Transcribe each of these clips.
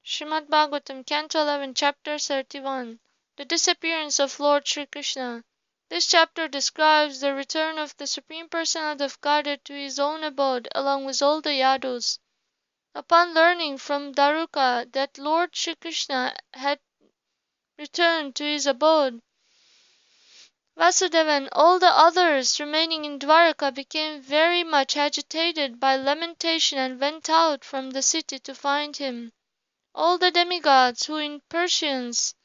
Srimad Bhagavatam, Canto 11, Chapter 31. The disappearance of Lord Sri Krishna. This chapter describes the return of the Supreme Personality of Godhead to his own abode along with all the Yadus. Upon learning from Daruka that Lord Sri Krishna had returned to his abode, Vasudeva and all the others remaining in Dwaraka became very much agitated by lamentation and went out from the city to find him. All the demigods who in pursuance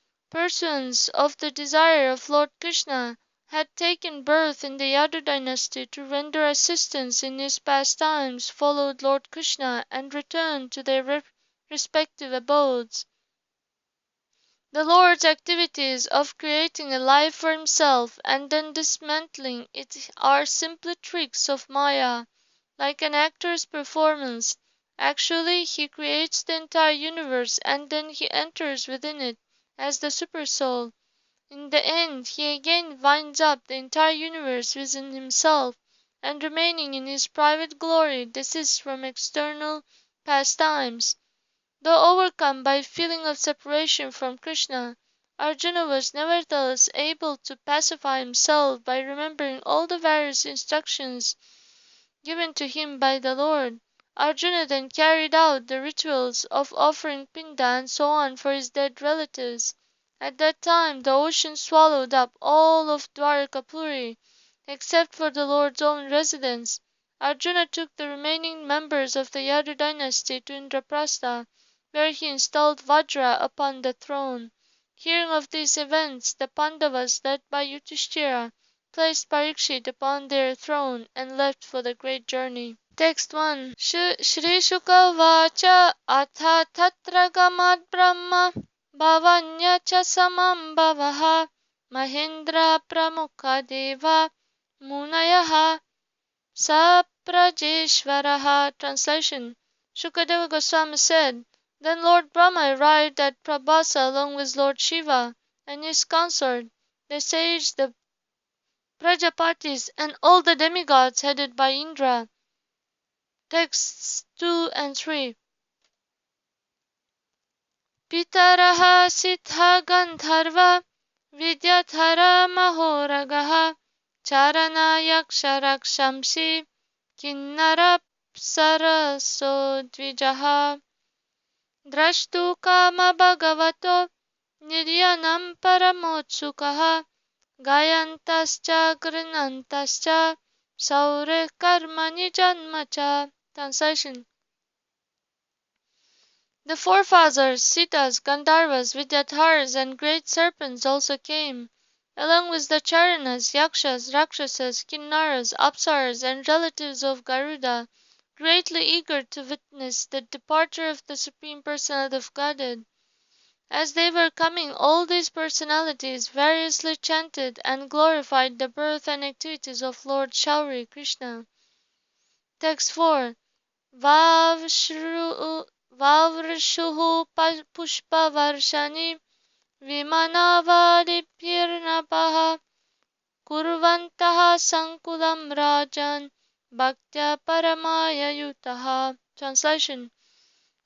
of the desire of Lord Krishna had taken birth in the Yadu dynasty to render assistance in his pastimes followed Lord Krishna and returned to their respective abodes. The Lord's activities of creating a life for himself and then dismantling it are simply tricks of Maya, like an actor's performance. Actually, he creates the entire universe and then he enters within it as the supersoul. In the end, he again winds up the entire universe within himself and remaining in his private glory desists from external pastimes. Though overcome by a feeling of separation from Krishna, Arjuna was nevertheless able to pacify himself by remembering all the various instructions given to him by the Lord. Arjuna then carried out the rituals of offering pinda and so on for his dead relatives. At that time the ocean swallowed up all of Dwarakapuri, except for the Lord's own residence. Arjuna took the remaining members of the Yadu dynasty to Indraprastha, where he installed Vajra upon the throne. Hearing of these events, the Pandavas, led by Yudhishthira, placed Parikshit upon their throne and left for the great journey. Text 1. Shri Shuka Vacha Atha Tatra Gamad Brahma Bhavanya Cha Samam Bhavaha Mahindra Pramukha Deva Munayaha Saprajeshvaraha. Translation. Shukadeva Goswami said, then Lord Brahma arrived at Prabhasa along with Lord Shiva and his consort, the sage, the Prajapatis, and all the demigods headed by Indra. Texts 2 and 3. Pitaraha Sitha Gandharva Vidyathara Mahoragaha Charana Yaksharakshamsi Kinnara Saraso Dvijaha Drashtu Kama Bhagavato Niryanam Paramotsukaha Gayantascha Grinantascha Saure Karmani Janmacha. Translation. The forefathers, Sitas, Gandharvas, Vidyadharas, and great serpents also came, along with the Charanas, Yakshas, Rakshasas, Kinnaras, Apsaras, and relatives of Garuda, greatly eager to witness the departure of the Supreme Personality of Godhead. As they were coming, all these personalities variously chanted and glorified the birth and activities of Lord Shauri Krishna. Text 4. Vavrshuhu Pushpa Varshani Vimanavadipirnapaha Kurvantaha Sankulam Rajan Bhaktya Paramaya Yutaha. Translation.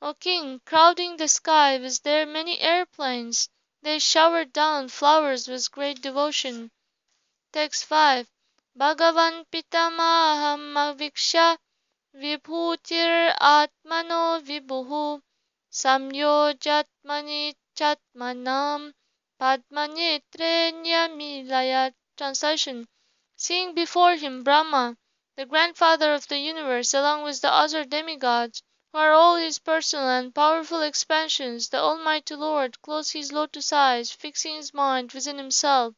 O king, crowding the sky with their many airplanes, they showered down flowers with great devotion. Text 5. Bhagavan Pitamaham Maviksha Vibhutir Atmano Vibhuhu Samyojatmani Chatmanam Padmanetre Nyamilayat. Translation. Seeing before him Brahma, the grandfather of the universe, along with the other demigods, who are all his personal and powerful expansions, the Almighty Lord closed his lotus eyes, fixing his mind within himself.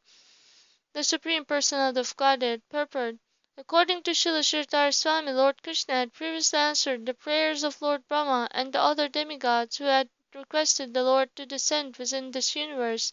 The Supreme Personality of Godhead purport. According to Srila Sridhar Swami, Lord Krishna had previously answered the prayers of Lord Brahma and the other demigods who had requested the Lord to descend within this universe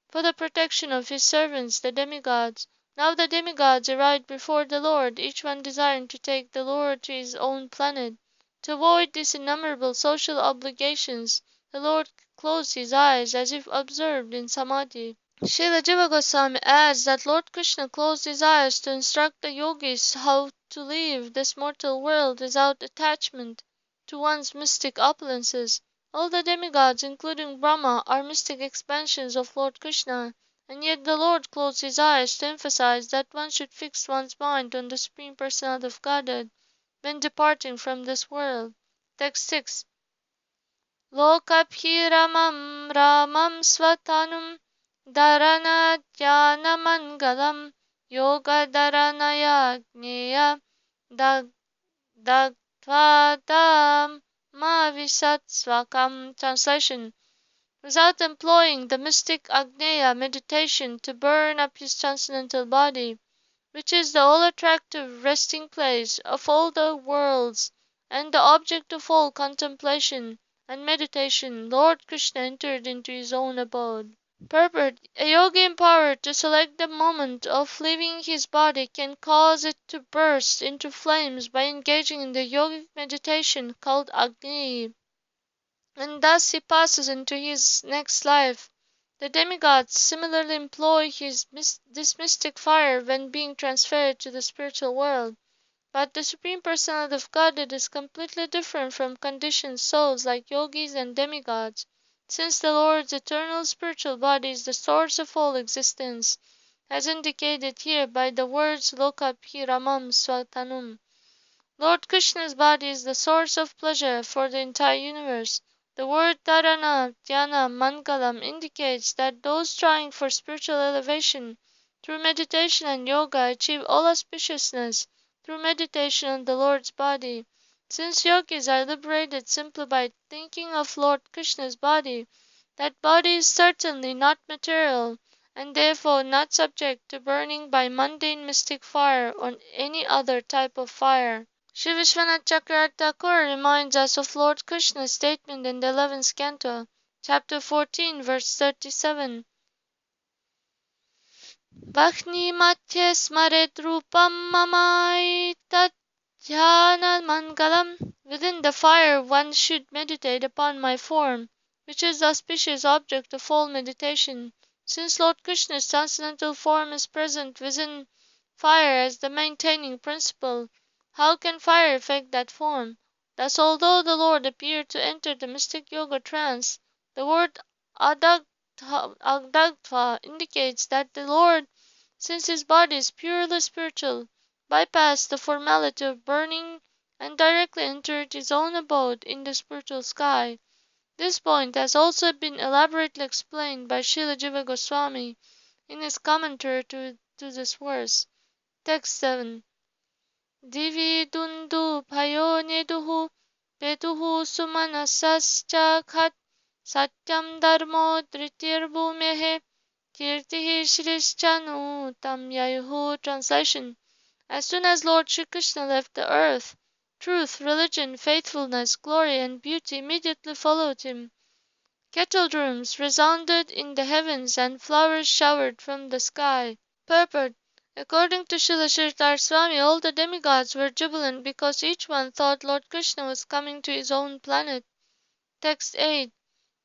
for the protection of his servants, the demigods. Now the demigods arrived before the Lord, each one desiring to take the Lord to his own planet. To avoid these innumerable social obligations, the Lord closed his eyes as if absorbed in samadhi. Srila Jiva Goswami adds that Lord Krishna closed his eyes to instruct the yogis how to leave this mortal world without attachment to one's mystic opulences. All the demigods, including Brahma, are mystic expansions of Lord Krishna, and yet the Lord closed his eyes to emphasize that one should fix one's mind on the Supreme Personality of Godhead when departing from this world. Text 6. Lokabhiramam Ramam Svatanum Dharana Jnana Mangalam Yoga Dharanaya Jnaya Dagtvadam Mavisat Swakam. Translation. Without employing the mystic Agneya meditation to burn up his transcendental body, which is the all-attractive resting place of all the worlds and the object of all contemplation and meditation, Lord Krishna entered into his own abode. Purport. A yogi empowered to select the moment of leaving his body can cause it to burst into flames by engaging in the yogic meditation called Agni, and thus he passes into his next life. The demigods similarly employ this mystic fire when being transferred to the spiritual world. But the Supreme Personality of Godhead is completely different from conditioned souls like yogis and demigods, since the Lord's eternal spiritual body is the source of all existence, as indicated here by the words Lokabhiramam Swatanum. Lord Krishna's body is the source of pleasure for the entire universe. The word Dharana, Dhyana, Mangalam indicates that those striving for spiritual elevation through meditation and yoga achieve all auspiciousness through meditation on the Lord's body. Since yogis are liberated simply by thinking of Lord Krishna's body, that body is certainly not material and therefore not subject to burning by mundane mystic fire or any other type of fire. Sri Vishwanath Chakravarti Thakur reminds us of Lord Krishna's statement in the 11th Canto, chapter 14, verse 37. Vahni matye smaret rupam mamai tat dhyana mangalam. Within the fire one should meditate upon my form, which is the auspicious object of all meditation. Since Lord Krishna's transcendental form is present within fire as the maintaining principle, how can fire affect that form? Thus, although the Lord appeared to enter the mystic yoga trance, the word adagtva indicates that the Lord, since his body is purely spiritual, bypassed the formality of burning and directly entered his own abode in the spiritual sky. This point has also been elaborately explained by Srila Jiva Goswami in his commentary to this verse. Text 7. Divi dundu bhayo neduhu peduhu sumanasascha khat satyam dharmo dritir bhumehe kirtihi shrischanu tam yayuhu. Translation. As soon as Lord Shri Krishna left the earth, truth, religion, faithfulness, glory, and beauty immediately followed him. Kettle drums resounded in the heavens and flowers showered from the sky. Purport. According to Srila Sridhar Swami, all the demigods were jubilant because each one thought Lord Krishna was coming to his own planet. Text 8.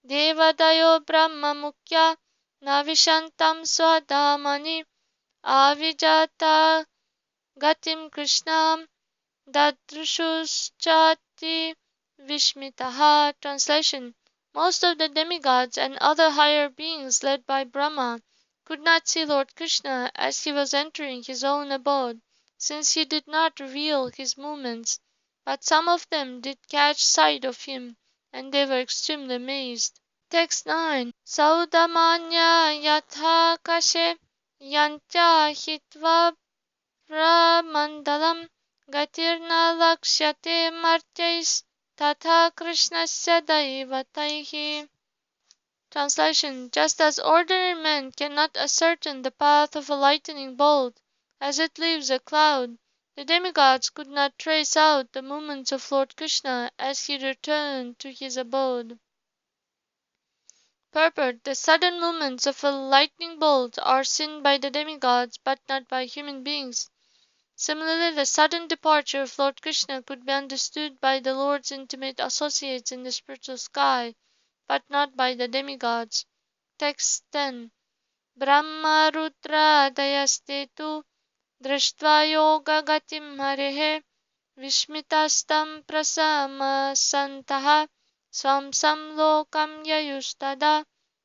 Devadayo Brahma Mukhya Navishantam Swadhamani Avijata Gatim Krishnam Dadrushchati Vishmitaha. Translation. Most of the demigods and other higher beings led by Brahma could not see Lord Krishna as he was entering his own abode, since he did not reveal his movements, but some of them did catch sight of him, and they were extremely amazed. Text 9. Saudamanya yatha kashe yantya hitva pramandalam gatirna lakshyate martyais tatha krishnasya daivataihi. Translation. Just as ordinary men cannot ascertain the path of a lightning bolt as it leaves a cloud, the demigods could not trace out the movements of Lord Krishna as he returned to his abode. Purport. The sudden movements of a lightning bolt are seen by the demigods but not by human beings. Similarly, the sudden departure of Lord Krishna could be understood by the Lord's intimate associates in the spiritual sky, but not by the demigods. Text 10. Brahma Rudra Dayastetu Drishtva Yoga Gatim Harehe Vishmitastam Prasamasantaha Swam samlokam yayustada.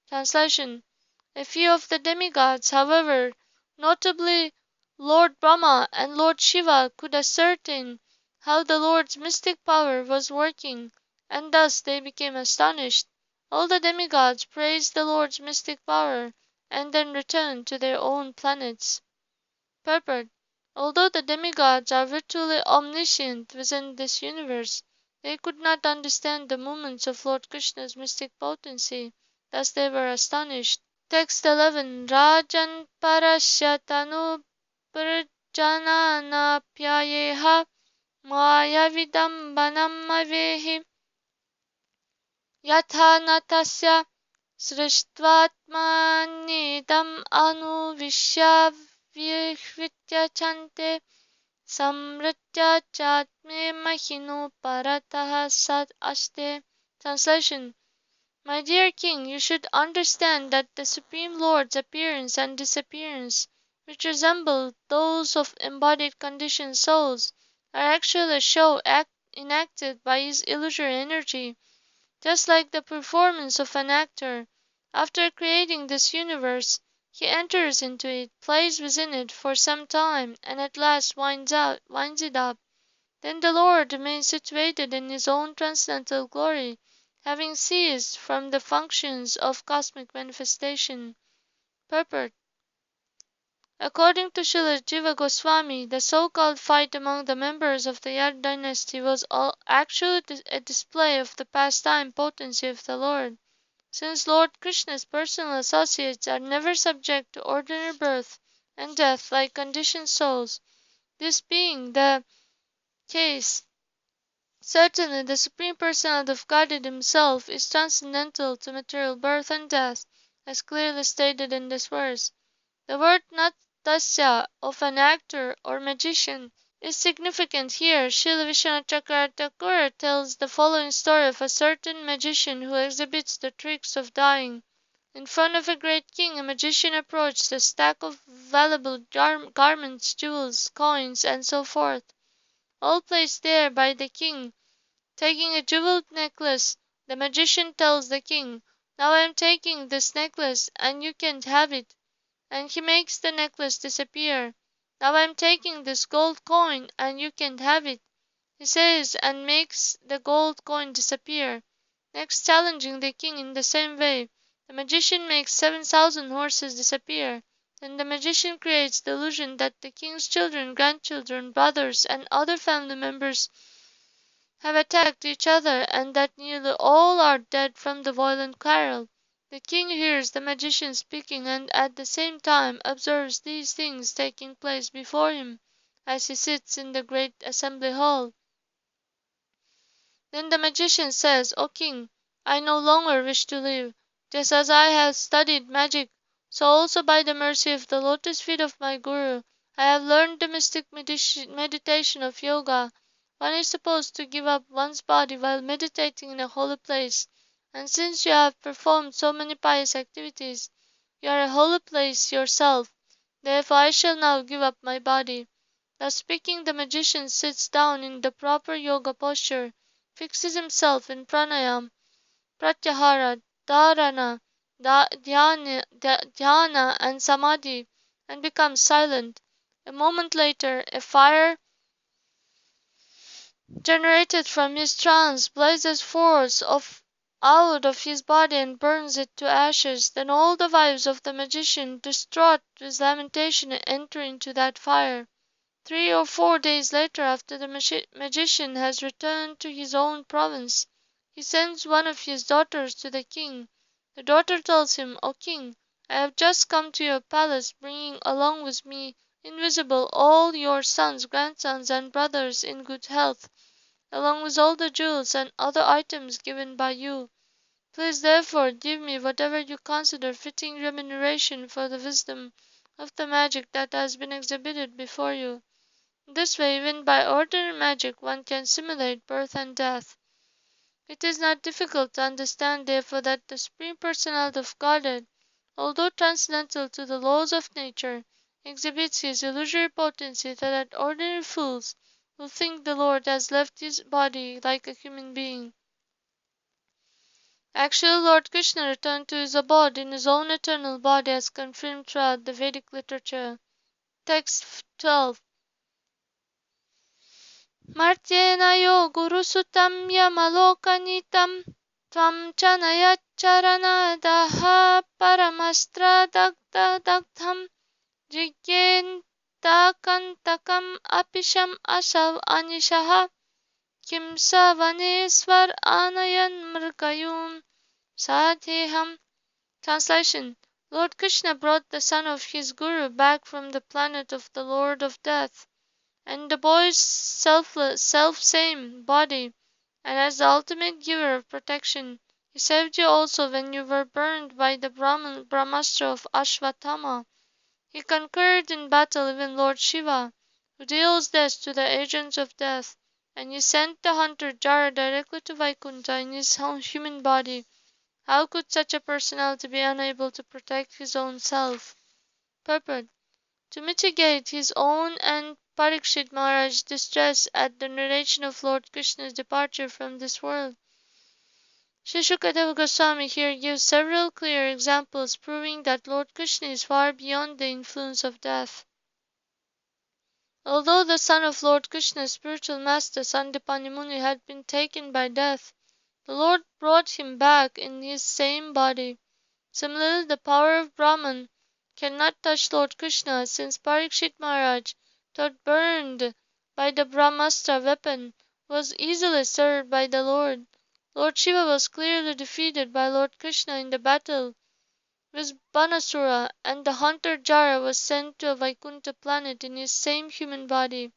Translation: a few of the demigods, however, notably Lord Brahma and Lord Shiva, could ascertain how the Lord's mystic power was working, and thus they became astonished. All the demigods praised the Lord's mystic power, and then returned to their own planets. Purport: although the demigods are virtually omniscient within this universe, they could not understand the movements of Lord Krishna's mystic potency, thus they were astonished. Text 11. Rajan parasya tanu pyayeha maya vidambanam avehi yatha natasya srishtvatmanidam anuvishya vihvityachante samritya chatme mahino paratah sat aste. Translation: my dear king, you should understand that the Supreme Lord's appearance and disappearance, which resemble those of embodied conditioned souls, are actually a show enacted by his illusory energy, just like the performance of an actor. After creating this universe, he enters into it, plays within it for some time, and at last winds it up. Then the Lord remains situated in his own transcendental glory, having ceased from the functions of cosmic manifestation. Purport: according to Srila Jiva Goswami, the so-called fight among the members of the Yad dynasty was actually a display of the pastime potency of the Lord. Since Lord Krishna's personal associates are never subject to ordinary birth and death like conditioned souls, this being the case, certainly the Supreme Personality of Godhead Himself is transcendental to material birth and death, as clearly stated in this verse. The word natasya of an actor or magician is significant here. Srila Vishwanath Chakravarti Thakur tells the following story of a certain magician who exhibits the tricks of dying. In front of a great king, a magician approached a stack of valuable garments, jewels, coins, and so forth, all placed there by the king. Taking a jeweled necklace, the magician tells the king, now I am taking this necklace and you can't have it. And he makes the necklace disappear. Now I am taking this gold coin and you can't have it, he says, and makes the gold coin disappear. Next, challenging the king in the same way, the magician makes 7,000 horses disappear. Then the magician creates the illusion that the king's children, grandchildren, brothers, and other family members have attacked each other, and that nearly all are dead from the violent quarrel. The king hears the magician speaking, and at the same time observes these things taking place before him as he sits in the great assembly hall. Then the magician says, O king, I no longer wish to live. Just as I have studied magic, so also by the mercy of the lotus feet of my guru, I have learned the mystic meditation of yoga. One is supposed to give up one's body while meditating in a holy place, and since you have performed so many pious activities, you are a holy place yourself. Therefore I shall now give up my body. Thus speaking, the magician sits down in the proper yoga posture, fixes himself in pranayam, pratyahara, dharana, dhyana, and samadhi, and becomes silent. A moment later, a fire generated from his trance blazes forth out of his body and burns it to ashes. Then all the wives of the magician, distraught with lamentation, enter into that fire. 3 or 4 days later, after the magician has returned to his own province, he sends one of his daughters to the king. The daughter tells him, O king, I have just come to your palace, bringing along with me invisible all your sons, grandsons, and brothers in good health, along with all the jewels and other items given by you. Please therefore give me whatever you consider fitting remuneration for the wisdom of the magic that has been exhibited before you. This way, even by ordinary magic, one can simulate birth and death. It is not difficult to understand, therefore, that the Supreme Personality of Godhead, although transcendental to the laws of nature, exhibits his illusory potency so that ordinary fools will think the Lord has left his body like a human being. Actually, Lord Krishna returned to his abode in his own eternal body as confirmed throughout the Vedic literature. Text 12. Martyena yo gurusutam yamalokanitam tvam chanayacharana paramastra dagda dagdham jigyendakantakam apisham asav anishaha kim savaneswar anayan mrgayum sadheham. Translation. Lord Krishna brought the son of his guru back from the planet of the Lord of Death, and the boy's self-same body, and as the ultimate giver of protection, he saved you also when you were burned by the Brahmastra of Ashwatthama. He conquered in battle even Lord Shiva, who deals death to the agents of death, and he sent the hunter Jara directly to Vaikuntha in his own human body. How could such a personality be unable to protect his own self? Purport. To mitigate his own and Parikshit Maharaj's distress at the narration of Lord Krishna's departure from this world, Sri Shukadeva Goswami here gives several clear examples proving that Lord Krishna is far beyond the influence of death. Although the son of Lord Krishna's spiritual master Sandipani Muni had been taken by death, the Lord brought him back in his same body. Similarly, the power of Brahman cannot touch Lord Krishna, since Parikshit Maharaj, though burned by the Brahmastra weapon, was easily served by the Lord. Lord Shiva was clearly defeated by Lord Krishna in the battle with Banasura, and the hunter Jara was sent to a Vaikuntha planet in his same human body.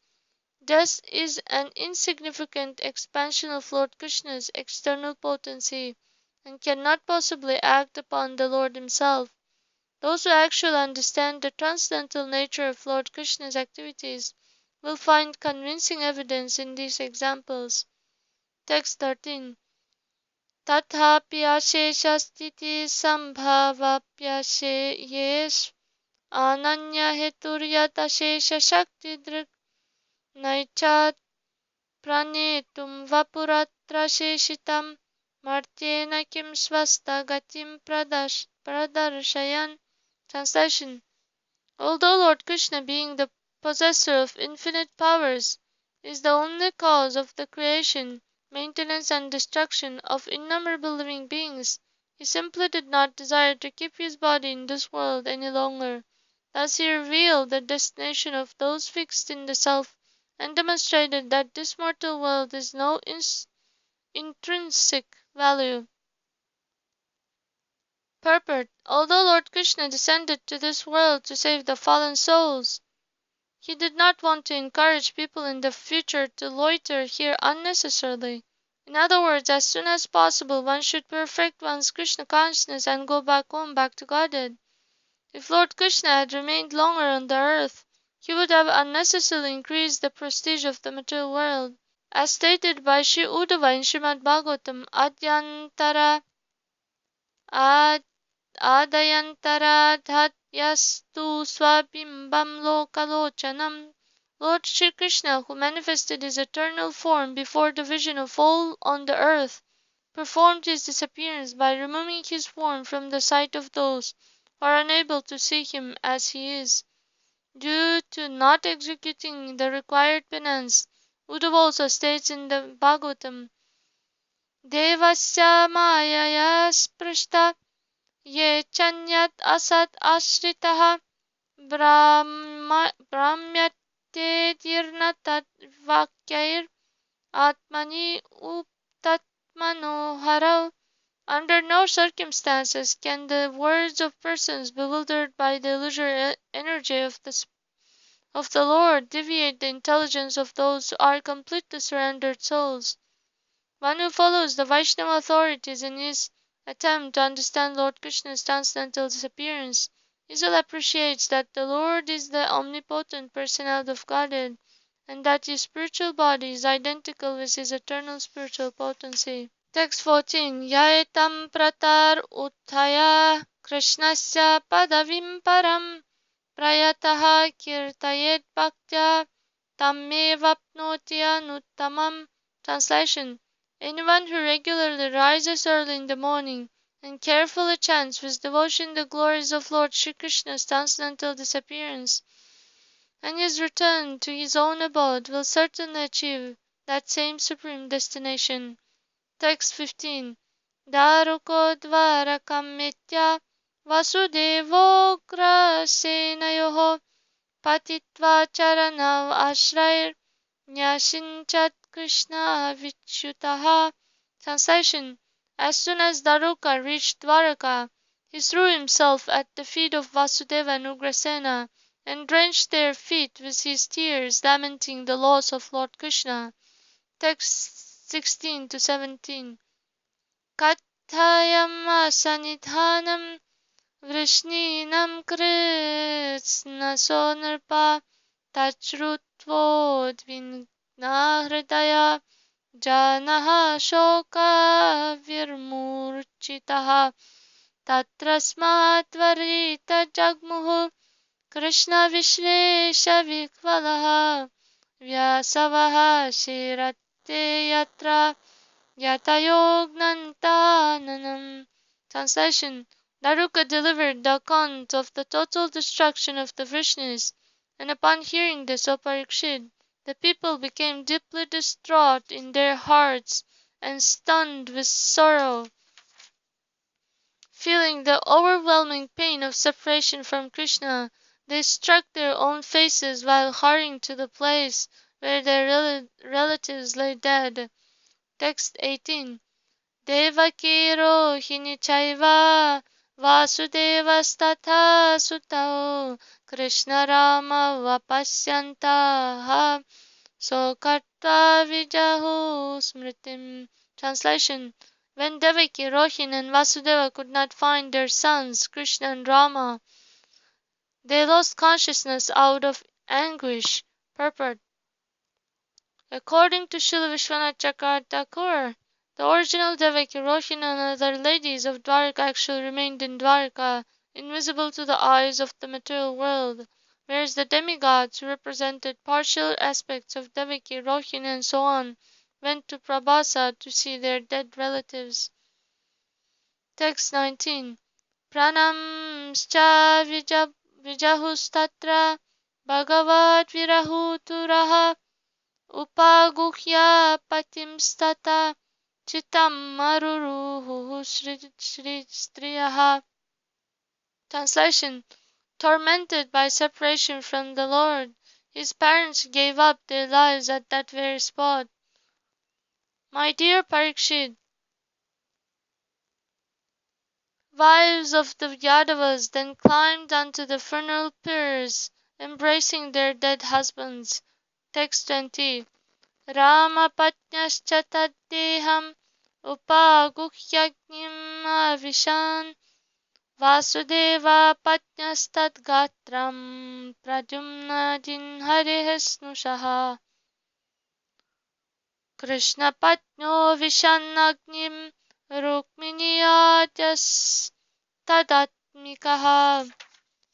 Death is an insignificant expansion of Lord Krishna's external potency, and cannot possibly act upon the Lord himself. Those who actually understand the transcendental nature of Lord Krishna's activities will find convincing evidence in these examples. Text 13. Tathapi ashesha sthiti sambhavapyasheyesh ananya heturyat ashesha shakti drik naichat pranetum vapuratra sheshitam martyena kim swasta gatim pradarshayan. Translation. Although Lord Krishna, being the possessor of infinite powers, is the only cause of the creation, maintenance, and destruction of innumerable living beings, he simply did not desire to keep his body in this world any longer. Thus he revealed the destination of those fixed in the self, and demonstrated that this mortal world is no intrinsic value. Purport. Although Lord Krishna descended to this world to save the fallen souls, he did not want to encourage people in the future to loiter here unnecessarily. In other words, as soon as possible one should perfect one's Krishna consciousness and go back home, back to Godhead. If Lord Krishna had remained longer on the earth, he would have unnecessarily increased the prestige of the material world. As stated by Sri Uddhava in Srimad Bhagavatam, Adayantaradhatyastu swabimbam lokalochanam. Lord Shri Krishna, who manifested his eternal form before the vision of all on the earth, performed his disappearance by removing his form from the sight of those who are unable to see him as he is, due to not executing the required penance. Uddhava also states in the Bhagavatam, Devasya mayaya sprishta ye chanyat asat ashritaha brahmyate tat vakyair atmani uptatmanoharav. Under no circumstances can the words of persons bewildered by the illusory energy of the Lord deviate the intelligence of those who are completely surrendered souls. One who follows the Vaishnava authorities in his attempt to understand Lord Krishna's transcendental disappearance easily appreciates that the Lord is the omnipotent personality of Godhead, and that his spiritual body is identical with his eternal spiritual potency. Text 14. Yaetam pratar uttaya Krishnasya padavim param prayataha kirtayet bhaktya tammevapnoti anuttamam. Translation. Anyone who regularly rises early in the morning and carefully chants with devotion the glories of Lord Shri Krishna's transcendental disappearance and his return to his own abode will certainly achieve that same supreme destination. Text 15. Daruko dvarakam mitya vasudevogra senayoho patitva charanav ashrair nyashinchat Krishna vichyutaha. Translation. As soon as Daruka reached Dwaraka, he threw himself at the feet of Vasudeva and Ugrasena and drenched their feet with his tears, lamenting the loss of Lord Krishna. Text 16 to 17. Kathayam asanidhanam vrishninam kritsna sonarpa tachrutvodvingnahridaya janaha shoka virmurchitaha tatrasmatvarita jagmuhu Krishna Vishresha Vikvalaha Vyasavaha Shirate Yatra Yatayognantananam. Translation. Daruka delivered the account of the total destruction of the Vrishnis, and upon hearing this, O Parikshit, the people became deeply distraught in their hearts and stunned with sorrow. Feeling the overwhelming pain of separation from Krishna, they struck their own faces while hurrying to the place where their relatives lay dead. Text 18. Devaki rohini chaiva vasudevastata sutao Krishna Rama vapasyantaha sokarta vijahu smritim. Translation. When Devaki, Rohin, and Vasudeva could not find their sons, Krishna and Rama, they lost consciousness out of anguish. Purport. According to Srila Vishwanath Chakravarti, the original Devaki, Rohin, and other ladies of Dwarka actually remained in Dwarka, invisible to the eyes of the material world, whereas the demigods, who represented partial aspects of Devaki, Rohin, and so on, went to Prabhasa to see their dead relatives. Text 19. Pranamscha vijahustatra bhagavat virahuturaha upaguhya patimstata chitam maruruhu shri striyaha. Translation. Tormented by separation from the Lord, his parents gave up their lives at that very spot. My dear Parikshit, wives of the Yadavas then climbed onto the funeral pyres, embracing their dead husbands. Text 20. Rama patnyascha taddeham upaguhyagnim avishan Vasudeva patnyastad gatram pradyumna jinharihesnushaha Krishna patnyo vishanagnim Rukmini adyas tadatmikaha.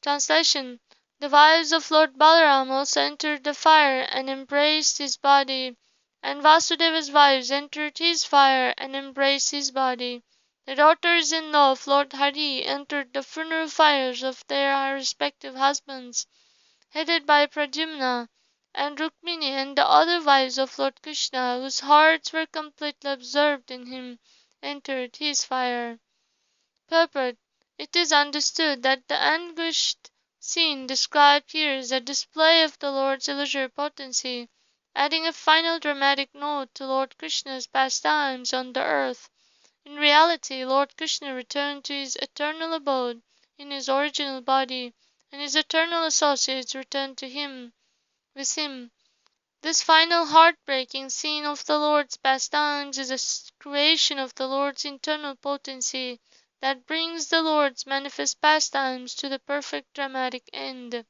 Translation. The wives of Lord Balaram also entered the fire and embraced his body, and Vasudeva's wives entered his fire and embraced his body. The daughters-in-law of Lord Hari entered the funeral fires of their respective husbands, headed by Pradyumna, and Rukmini and the other wives of Lord Krishna, whose hearts were completely absorbed in him, entered his fire. Purport. It is understood that the anguished scene described here is a display of the Lord's illusory potency, adding a final dramatic note to Lord Krishna's pastimes on the earth. In reality, Lord Krishna returned to his eternal abode in his original body, and his eternal associates returned to him with him. This final heartbreaking scene of the Lord's pastimes is a creation of the Lord's internal potency that brings the Lord's manifest pastimes to the perfect dramatic end.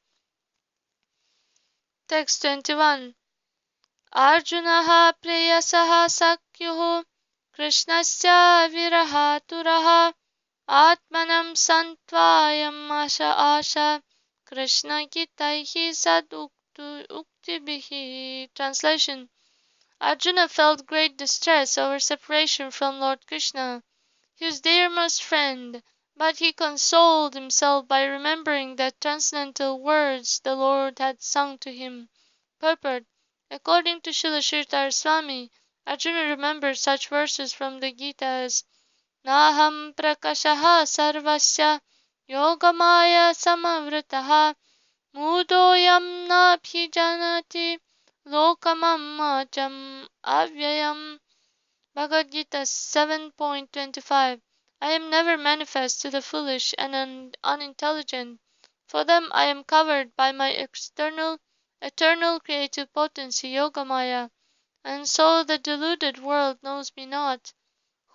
Text 21. Arjunaha preyasaha sakyuhu Krishnasya virahaturaha Atmanam santvayam asha Krishna gitaihi sad uktibihi. Translation. Arjuna felt great distress over separation from Lord Krishna, his dearest friend, but he consoled himself by remembering the transcendental words the Lord had sung to him. Purport. According to Srila Sridhar Swami, Arjuna remembered such verses from the Gita as Naham prakashaha sarvasya yogamaya samavritaha mudoyam nabhijanati lokamamajam avyayam. Bhagavad Gita 7.25. I am never manifest to the foolish and unintelligent. For them I am covered by my eternal creative potency, Yogamaya, and so the deluded world knows me not,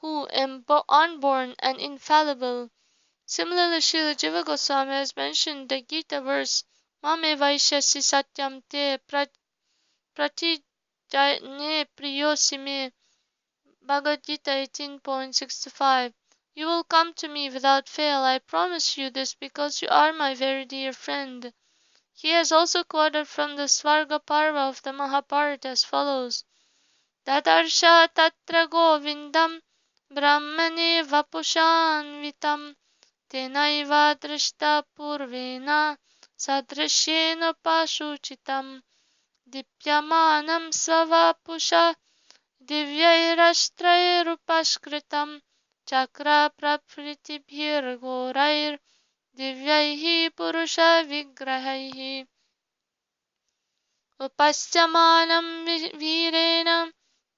who am unborn and infallible. Similarly, Srila Jiva Goswami has mentioned the Gita verse, Mame Vaishyasi Satyam Te Pratijane Priyosime. Bhagavad Gita 18.65. You will come to me without fail. I promise you this because you are my very dear friend. He has also quoted from the Svarga Parva of the Mahabharata as follows: Tadarsha tatra govindam brahmane vapushanvitam tenaiva drishta purvena sadrishyena pashuchitam dipyamanam svavapusha दिव्यैरस्त्रैरुपस्कृतं चक्रप्रभृतिभिर्घोरैर्दिव्यैः पुरुषविग्रहैः उपस्यमानं वीरेण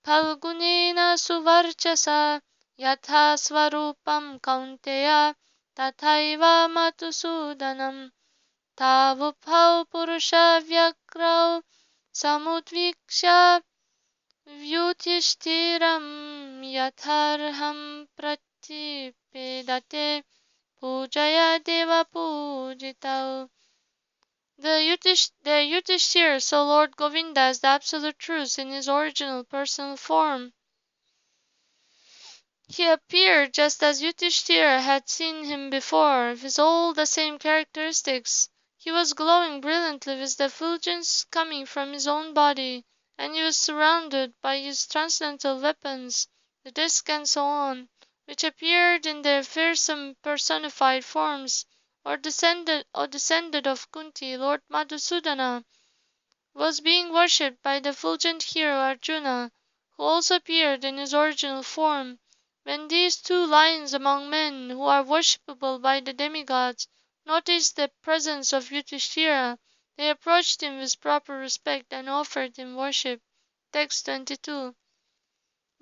फल्गुनेन सुवर्चसा यथा स्वरूपं कौन्तेय तथैव मधुसूदनं तावुभौ पुरुषव्यग्रौ समुद्वीक्ष्य Vyuthishtiram yatharham pratipedate pujaya deva pujitau. The Yudhishthira saw Lord Govinda as the absolute truth in his original personal form. He appeared just as Yudhishthira had seen him before, with all the same characteristics. He was glowing brilliantly with the effulgence coming from his own body, and he was surrounded by his transcendental weapons, the disc and so on, which appeared in their fearsome personified forms, or descended of Kunti. Lord Madhusudana was being worshipped by the effulgent hero Arjuna, who also appeared in his original form. When these two lions among men, who are worshipable by the demigods, noticed the presence of Yudhishthira, they approached him with proper respect and offered him worship. Text 22.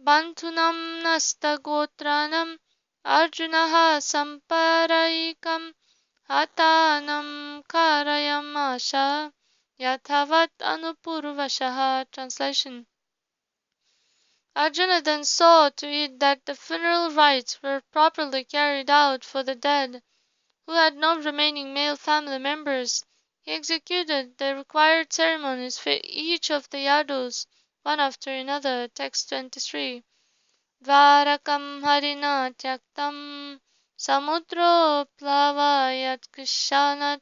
Bantunam nastagotranam Arjunaha samparaikam hatanam karayamasha yathavat anupurvashaha. Translation. Arjuna then saw to it that the funeral rites were properly carried out for the dead, who had no remaining male family members. He executed the required ceremonies for each of the Yadus, one after another. Text 23. Dvarakam harina tyaktam samudro plavayat krishanat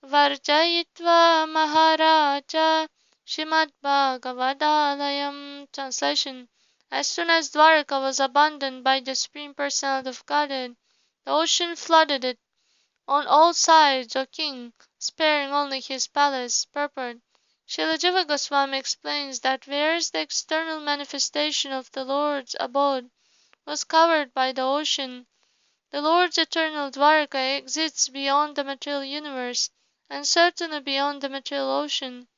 varjayitva maharaja Srimad Bhagavatam. Translation. As soon as Dwaraka was abandoned by the Supreme Personality of Godhead, the ocean flooded it on all sides, O king, sparing only his palace. Purport. Srila Jiva Goswami explains that whereas the external manifestation of the Lord's abode was covered by the ocean, the Lord's eternal Dwaraka exists beyond the material universe, and certainly beyond the material ocean.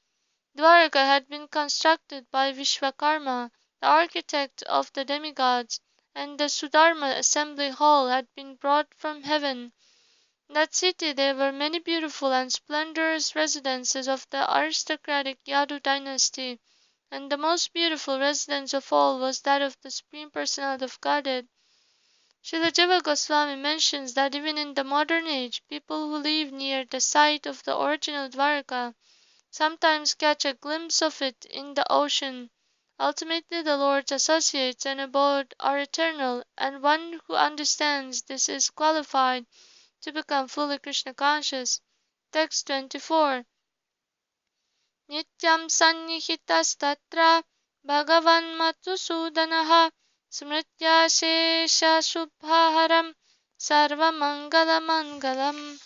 Dwaraka had been constructed by Vishwakarma, the architect of the demigods, and the Sudharma assembly hall had been brought from heaven. In that city there were many beautiful and splendorous residences of the aristocratic Yadu dynasty, and the most beautiful residence of all was that of the Supreme Personality of Godhead. Srila Jiva Goswami mentions that even in the modern age, people who live near the site of the original Dwaraka sometimes catch a glimpse of it in the ocean. Ultimately, the Lord's associates and abode are eternal, and one who understands this is qualified to become fully Krishna conscious. Text 24. Nityam sannihitastatra Bhagavan Matusudanaha Smritya Shesha Shubhaharam Sarva Mangala Mangalam.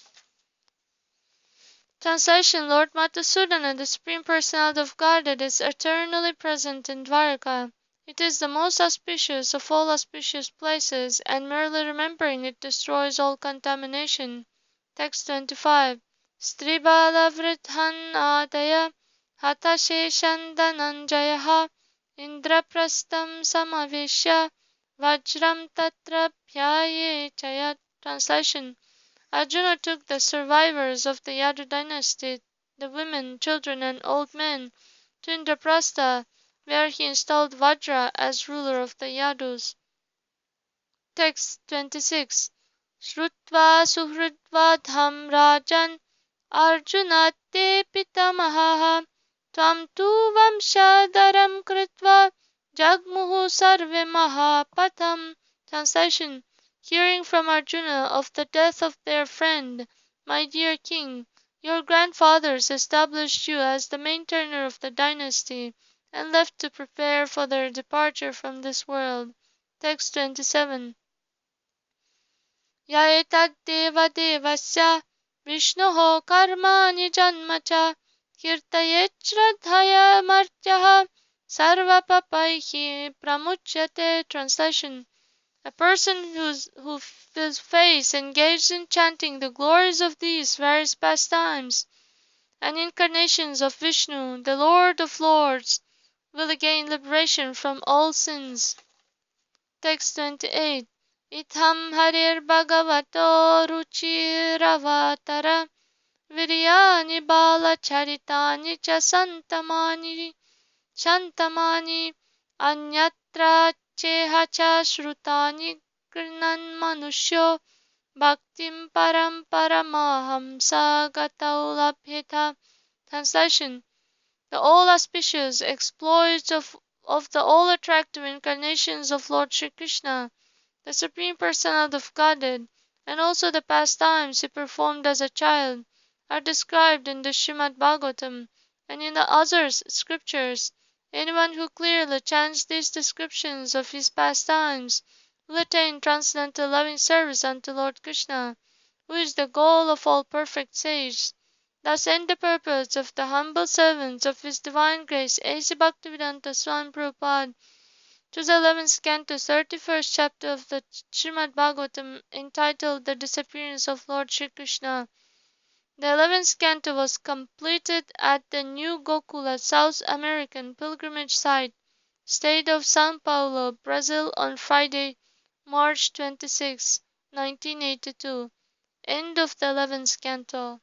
Translation: Lord Madhusudana, the Supreme Personality of Godhead, is eternally present in Dwarka. It is the most auspicious of all auspicious places, and merely remembering it destroys all contamination. Text 25. Stribala Vrithan Adaya Hatasheshan Dhananjayaha Indraprastham Samavishya Vajram Tatra Phyaye Chayat. Translation: Arjuna took the survivors of the Yadu dynasty, the women, children, and old men, to Indraprastha, where he installed Vajra as ruler of the Yadus. Text 26. Shrutva suhridvadham rajan Arjuna te pitamaha Tvam tu vamshadaram kritva Jagmuhu sarve mahapatham. Translation: Hearing from Arjuna of the death of their friend, my dear king, your grandfathers established you as the maintainer of the dynasty, and left to prepare for their departure from this world. Text 27. Yaetad devasya Vishnoho karmani janma cha Kirtayet shraddhaya martyaha Sarva papaihi pramuchyate. Translation: A person whose face engaged in chanting the glories of these various pastimes and incarnations of Vishnu, the Lord of Lords, will gain liberation from all sins. Text 28. Itham harir bhagavato ruchiravatara Viryani bala charitani cha santamani anyatra cheha cha shrutani grinan manushyo bhaktim param paramahamsa gatau labheta. Translation: The all auspicious exploits of the all attractive incarnations of Lord Sri Krishna, the Supreme Personality of Godhead, and also the pastimes he performed as a child, are described in the Srimad Bhagavatam and in the other scriptures. Anyone who clearly chants these descriptions of his pastimes will attain transcendental loving service unto Lord Krishna, who is the goal of all perfect sages. Thus end the purpose of the humble servants of His Divine Grace A.C. Bhaktivedanta Swami Prabhupada to the 11th Canto, 31st chapter of the Srimad Bhagavatam, entitled The Disappearance of Lord Sri Krishna. The 11th Canto was completed at the New Gokula South American Pilgrimage Site, State of São Paulo, Brazil, on Friday, March 26, 1982. End of the 11th Canto.